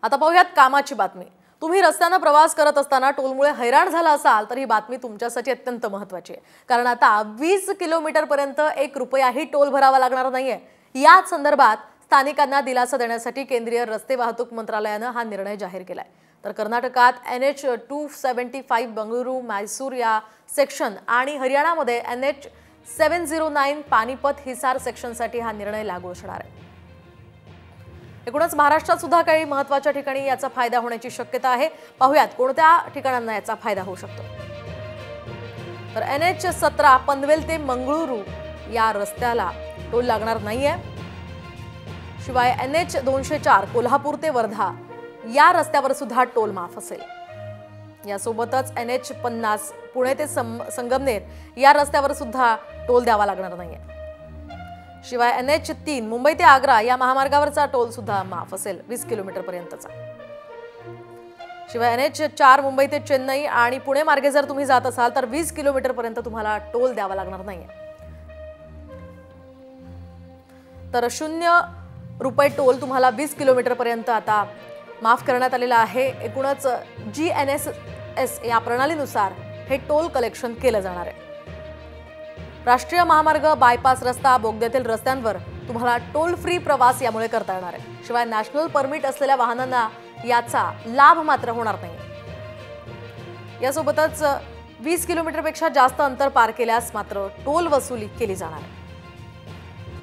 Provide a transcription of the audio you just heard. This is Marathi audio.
आता पाहूयात कामाची बातमी। तुम्ही रस्त्याने प्रवास करत असताना टोलमुळे हैराण झाला असाल तर ही बातमी तुमच्यासाठी अत्यंत महत्त्वाची आहे, कारण आता 20 किलोमीटर पर्यंत 1 रुपयाही टोल भरावा लागणार नाहीये। याच संदर्भात स्थानिकांना दिलासा देण्यासाठी केंद्रीय रस्ते वाहतूक मंत्रालयाने हा निर्णय जाहीर केलाय। तर कर्नाटकात NH 275 बंगळुरू मैसूर या सेक्शन आणि हरियाणामध्ये NH 709 पानीपत हिसार सेक्शनसाठी हा निर्णय लागू असणार आहे। एकूणच महाराष्ट्रात सुद्धा काही महत्त्वाच्या ठिकाणी याचा फायदा होण्याची शक्यता आहे। पाहूयात कोणत्या ठिकाणांना याचा फायदा होऊ शकतो। तर NH 17 पनवेल ते मंगळुरू या रस्त्याला टोल लागणार नाहीये। शिवाय NH 204 कोल्हापूर ते वर्धा या रस्त्यावर सुद्धा टोल माफ असेल। यासोबतच NH 50 पुणे ते संगमनेर या रस्त्यावर सुद्धा टोल द्यावा लागणार नाहीये। शिवाय NH 3 मुंबई ते आग्रा या महामार्गावरचा टोल सुद्धा माफ असेल 20 किलोमीटर पर्यंतचा। शिवाय NH 4 मुंबई ते चेन्नई आणि पुणे मार्गे जर तुम्ही जात असाल तर 20 किलोमीटर पर्यंत तुम्हाला टोल द्यावा लागणार नाहीये। तर 0 रुपये टोल तुम्हाला 20 किलोमीटर पर्यंत आता माफ करण्यात आलेला आहे। एकूणच GNSS या प्रणालीनुसार हे टोल कलेक्शन केलं जाणार आहे। राष्ट्रीय महामार्ग, बायपास रस्ता, बोगद्यातील रस्त्यांवर तुम्हाला टोल फ्री प्रवास यामुळे करता येणार आहे। शिवाय नॅशनल परमिट असलेल्या वाहनांना याचा लाभ मात्र होणार नाही। यासोबतच 20 किलोमीटरपेक्षा जास्त अंतर पार केल्यास मात्र टोल वसुली केली जाणार आहे।